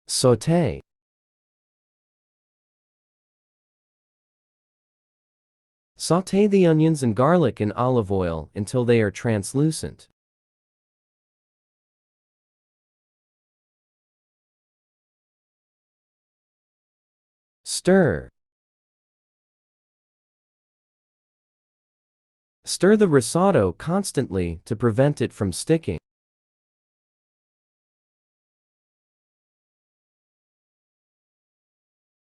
Sauté. Sauté the onions and garlic in olive oil until they are translucent. Stir. Stir the risotto constantly to prevent it from sticking.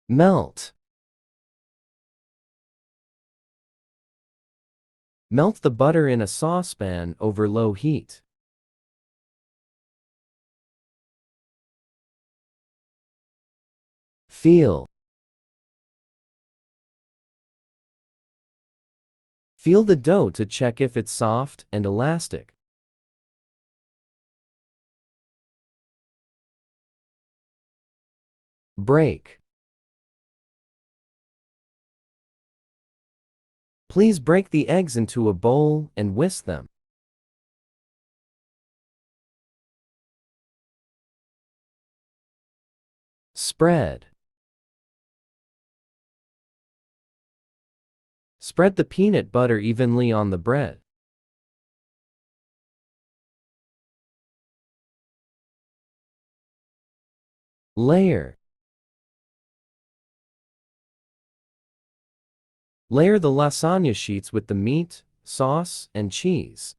Melt. Melt the butter in a saucepan over low heat. Feel. Feel the dough to check if it's soft and elastic. Break. Please break the eggs into a bowl and whisk them. Spread. Spread the peanut butter evenly on the bread. Layer. Layer the lasagna sheets with the meat, sauce, and cheese.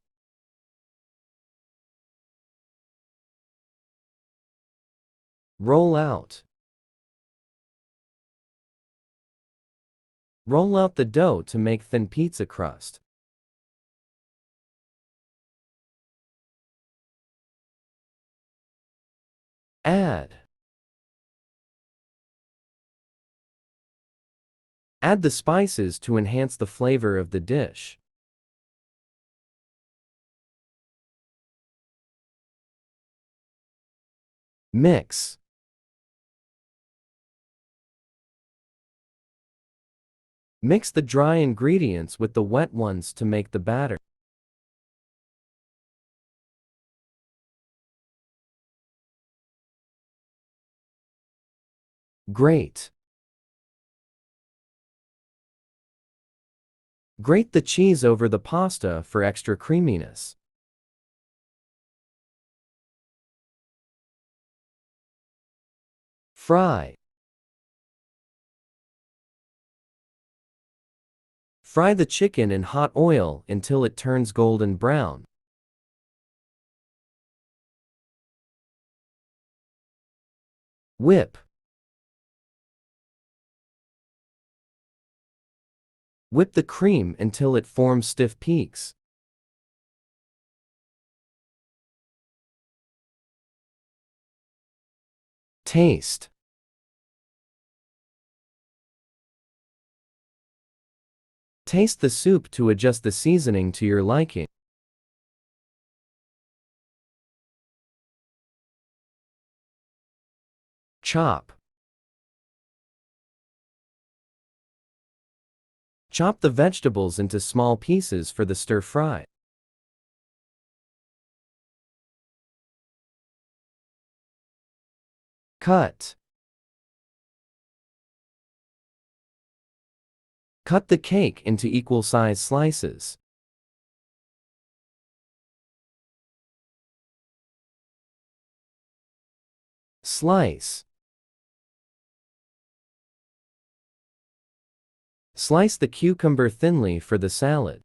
Roll out. Roll out the dough to make thin pizza crust. Add. Add the spices to enhance the flavor of the dish. Mix. Mix the dry ingredients with the wet ones to make the batter. Grate. Grate the cheese over the pasta for extra creaminess. Fry. Fry the chicken in hot oil until it turns golden brown. Whip. Whip the cream until it forms stiff peaks. Taste. Taste the soup to adjust the seasoning to your liking. Chop. Chop the vegetables into small pieces for the stir-fry. Cut. Cut the cake into equal-sized slices. Slice. Slice the cucumber thinly for the salad.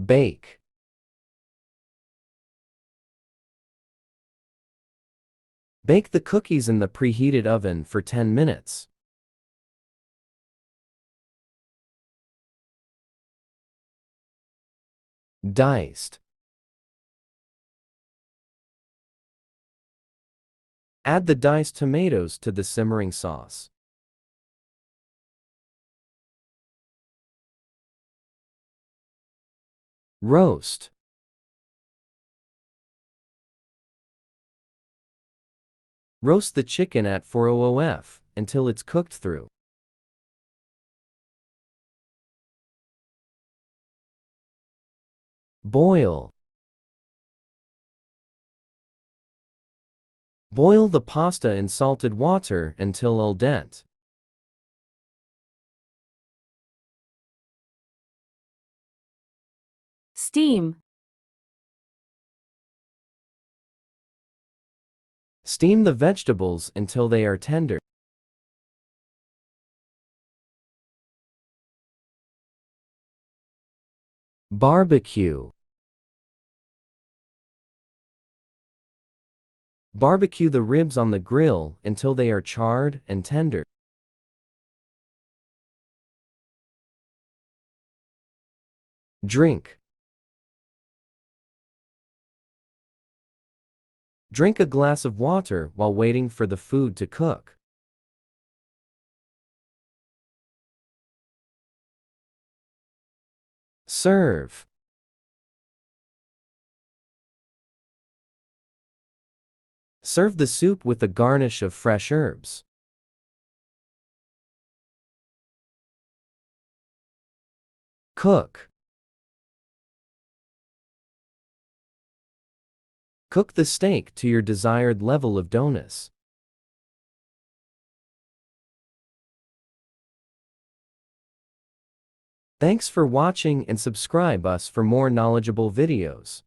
Bake. Bake the cookies in the preheated oven for 10 minutes. Diced. Add the diced tomatoes to the simmering sauce. Roast. Roast the chicken at 400 until it's cooked through. Boil. Boil the pasta in salted water until al dente. Steam. Steam the vegetables until they are tender. Barbecue. Barbecue the ribs on the grill until they are charred and tender. Drink. Drink a glass of water while waiting for the food to cook. Serve. Serve the soup with a garnish of fresh herbs. Cook. Cook the steak to your desired level of doneness. Thanks for watching and subscribe us for more knowledgeable videos.